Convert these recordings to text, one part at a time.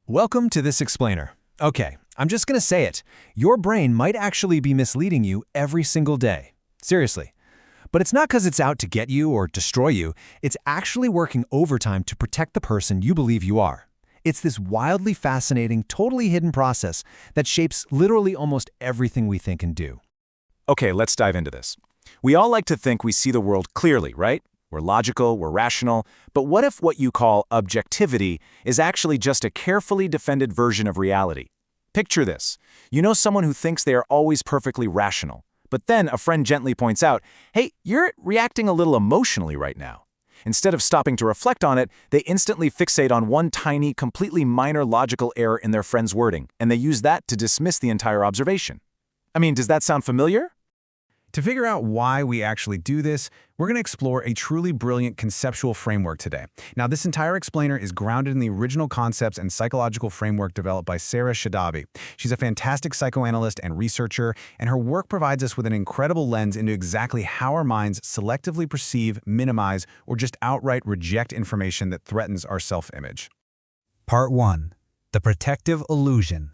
Welcome to this explainer. Okay, I'm just gonna say it. Your brain might actually be misleading you every single day. Seriously. But it's not because it's out to get you or destroy you. It's actually working overtime to protect the person you believe you are. It's this wildly fascinating, totally hidden process that shapes literally almost everything we think and do. Okay, let's dive into this. We all like to think we see the world clearly, right? We're logical, we're rational, but what if what you call objectivity is actually just a carefully defended version of reality? Picture this. You know someone who thinks they are always perfectly rational, but then a friend gently points out, hey, you're reacting a little emotionally right now. Instead of stopping to reflect on it, they instantly fixate on one tiny, completely minor logical error in their friend's wording, and they use that to dismiss the entire observation. I mean, does that sound familiar? To figure out why we actually do this, we're going to explore a truly brilliant conceptual framework today. Now, this entire explainer is grounded in the original concepts and psychological framework developed by Sara Shadabi. She's a fantastic psychoanalyst and researcher, and her work provides us with an incredible lens into exactly how our minds selectively perceive, minimize, or just outright reject information that threatens our self-image. Part 1. The Protective Illusion.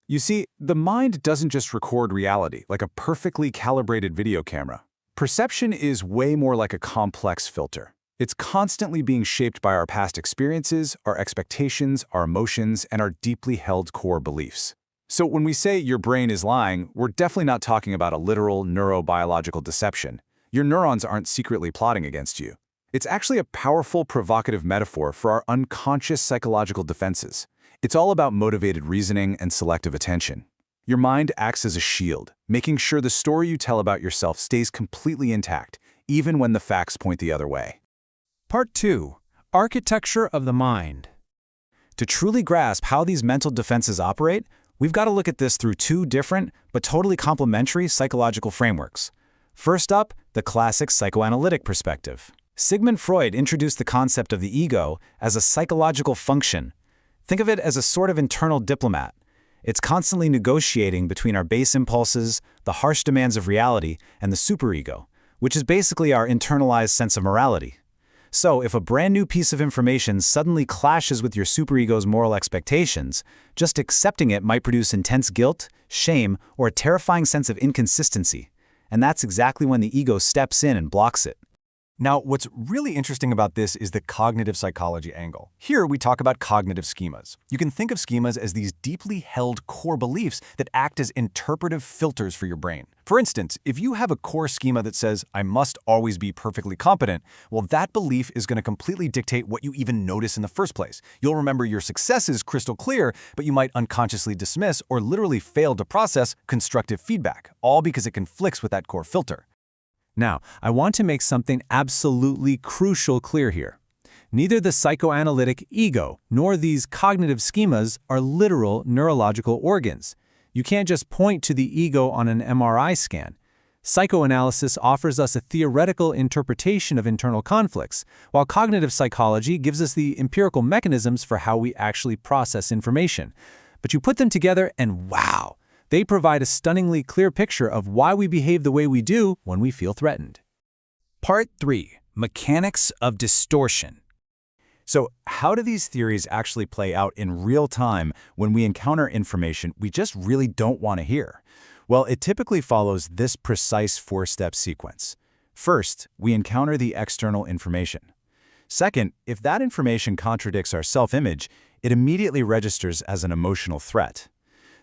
You see, the mind doesn't just record reality like a perfectly calibrated video camera. Perception is way more like a complex filter. It's constantly being shaped by our past experiences, our expectations, our emotions, and our deeply held core beliefs. So when we say your brain is lying, we're definitely not talking about a literal neurobiological deception. Your neurons aren't secretly plotting against you. It's actually a powerful, provocative metaphor for our unconscious psychological defenses. It's all about motivated reasoning and selective attention. Your mind acts as a shield, making sure the story you tell about yourself stays completely intact, even when the facts point the other way. Part 2. Architecture of the mind. To truly grasp how these mental defenses operate, we've got to look at this through two different but totally complementary psychological frameworks. First up, the classic psychoanalytic perspective. Sigmund Freud introduced the concept of the ego as a psychological function. Think of it as a sort of internal diplomat. It's constantly negotiating between our base impulses, the harsh demands of reality, and the superego, which is basically our internalized sense of morality. So if a brand new piece of information suddenly clashes with your superego's moral expectations, just accepting it might produce intense guilt, shame, or a terrifying sense of inconsistency. And that's exactly when the ego steps in and blocks it. Now, what's really interesting about this is the cognitive psychology angle. Here, we talk about cognitive schemas. You can think of schemas as these deeply held core beliefs that act as interpretive filters for your brain. For instance, if you have a core schema that says, I must always be perfectly competent, well, that belief is going to completely dictate what you even notice in the first place. You'll remember your successes crystal clear, but you might unconsciously dismiss or literally fail to process constructive feedback, all because it conflicts with that core filter. Now, I want to make something absolutely crucial clear here. Neither the psychoanalytic ego nor these cognitive schemas are literal neurological organs. You can't just point to the ego on an MRI scan. Psychoanalysis offers us a theoretical interpretation of internal conflicts, while cognitive psychology gives us the empirical mechanisms for how we actually process information. But you put them together and wow! They provide a stunningly clear picture of why we behave the way we do when we feel threatened. Part 3. Mechanics of Distortion. So how do these theories actually play out in real time when we encounter information we just really don't want to hear? Well, it typically follows this precise four-step sequence. First, we encounter the external information. Second, if that information contradicts our self-image, it immediately registers as an emotional threat.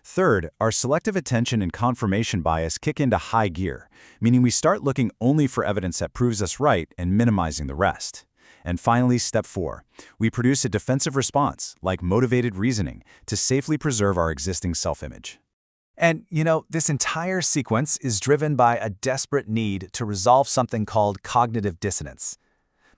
Third, our selective attention and confirmation bias kick into high gear, meaning we start looking only for evidence that proves us right and minimizing the rest. And finally, step 4, we produce a defensive response, like motivated reasoning, to safely preserve our existing self-image. And, this entire sequence is driven by a desperate need to resolve something called cognitive dissonance.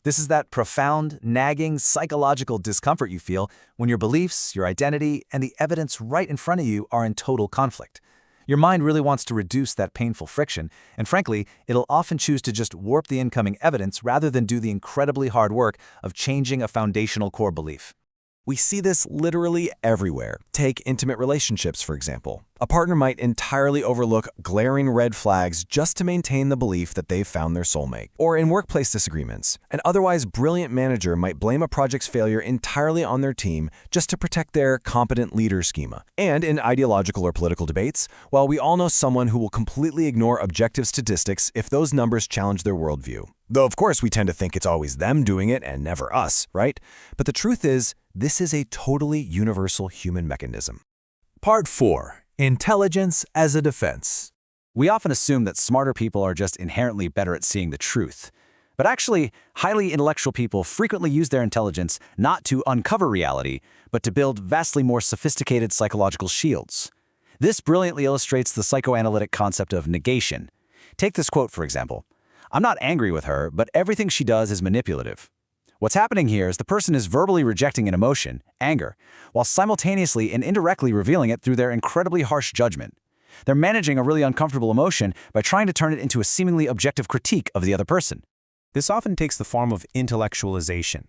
This is that profound, nagging, psychological discomfort you feel when your beliefs, your identity, and the evidence right in front of you are in total conflict. Your mind really wants to reduce that painful friction, and frankly, it'll often choose to just warp the incoming evidence rather than do the incredibly hard work of changing a foundational core belief. We see this literally everywhere. Take intimate relationships, for example. A partner might entirely overlook glaring red flags just to maintain the belief that they've found their soulmate. Or in workplace disagreements, an otherwise brilliant manager might blame a project's failure entirely on their team just to protect their competent leader schema. And in ideological or political debates, while we all know someone who will completely ignore objective statistics if those numbers challenge their worldview. Though, of course, we tend to think it's always them doing it and never us, right? But the truth is, this is a totally universal human mechanism. Part 4. Intelligence as a defense. We often assume that smarter people are just inherently better at seeing the truth. But actually, highly intellectual people frequently use their intelligence not to uncover reality, but to build vastly more sophisticated psychological shields. This brilliantly illustrates the psychoanalytic concept of negation. Take this quote, for example. "I'm not angry with her, but everything she does is manipulative." What's happening here is the person is verbally rejecting an emotion, anger, while simultaneously and indirectly revealing it through their incredibly harsh judgment. They're managing a really uncomfortable emotion by trying to turn it into a seemingly objective critique of the other person. This often takes the form of intellectualization.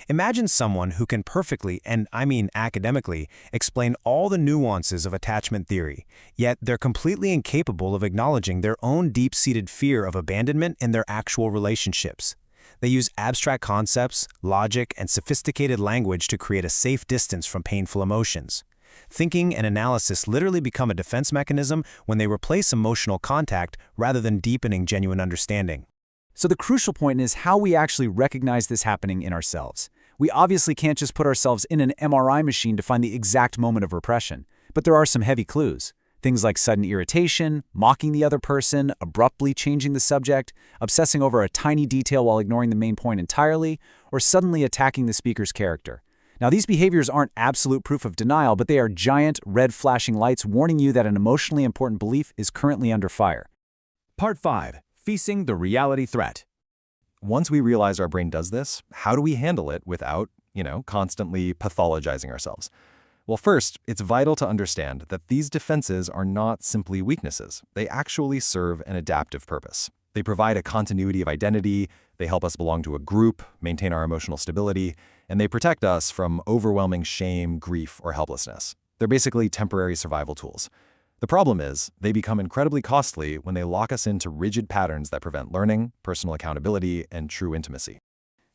Imagine someone who can perfectly, and I mean academically, explain all the nuances of attachment theory, yet they're completely incapable of acknowledging their own deep-seated fear of abandonment in their actual relationships. They use abstract concepts, logic, and sophisticated language to create a safe distance from painful emotions. Thinking and analysis literally become a defense mechanism when they replace emotional contact rather than deepening genuine understanding. So the crucial point is how we actually recognize this happening in ourselves. We obviously can't just put ourselves in an MRI machine to find the exact moment of repression, but there are some heavy clues. Things like sudden irritation, mocking the other person, abruptly changing the subject, obsessing over a tiny detail while ignoring the main point entirely, or suddenly attacking the speaker's character. Now, these behaviors aren't absolute proof of denial, but they are giant, red flashing lights warning you that an emotionally important belief is currently under fire. Part 5. Facing the reality threat. Once we realize our brain does this, how do we handle it without, constantly pathologizing ourselves? Well, first, it's vital to understand that these defenses are not simply weaknesses. They actually serve an adaptive purpose. They provide a continuity of identity, they help us belong to a group, maintain our emotional stability, and they protect us from overwhelming shame, grief, or helplessness. They're basically temporary survival tools. The problem is, they become incredibly costly when they lock us into rigid patterns that prevent learning, personal accountability, and true intimacy.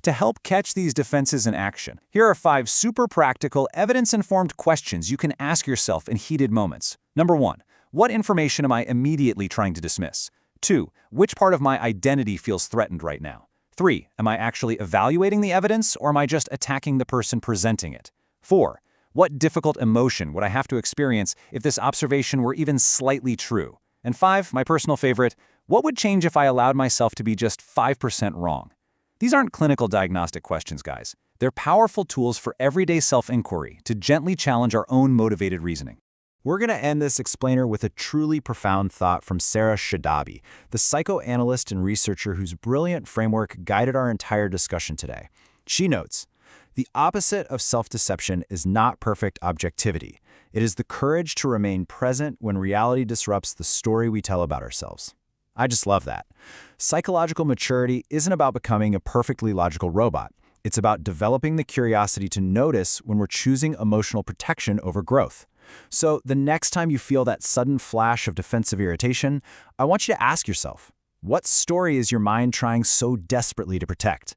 To help catch these defenses in action, here are 5 super practical, evidence-informed questions you can ask yourself in heated moments. Number 1, what information am I immediately trying to dismiss? 2, which part of my identity feels threatened right now? 3, am I actually evaluating the evidence, or am I just attacking the person presenting it? 4, what difficult emotion would I have to experience if this observation were even slightly true? And 5, my personal favorite, what would change if I allowed myself to be just 5% wrong? These aren't clinical diagnostic questions, guys. They're powerful tools for everyday self-inquiry to gently challenge our own motivated reasoning. We're going to end this explainer with a truly profound thought from Sara Shadabi, the psychoanalyst and researcher whose brilliant framework guided our entire discussion today. She notes, "The opposite of self-deception is not perfect objectivity. It is the courage to remain present when reality disrupts the story we tell about ourselves." I just love that. Psychological maturity isn't about becoming a perfectly logical robot. It's about developing the curiosity to notice when we're choosing emotional protection over growth. So the next time you feel that sudden flash of defensive irritation, I want you to ask yourself, what story is your mind trying so desperately to protect?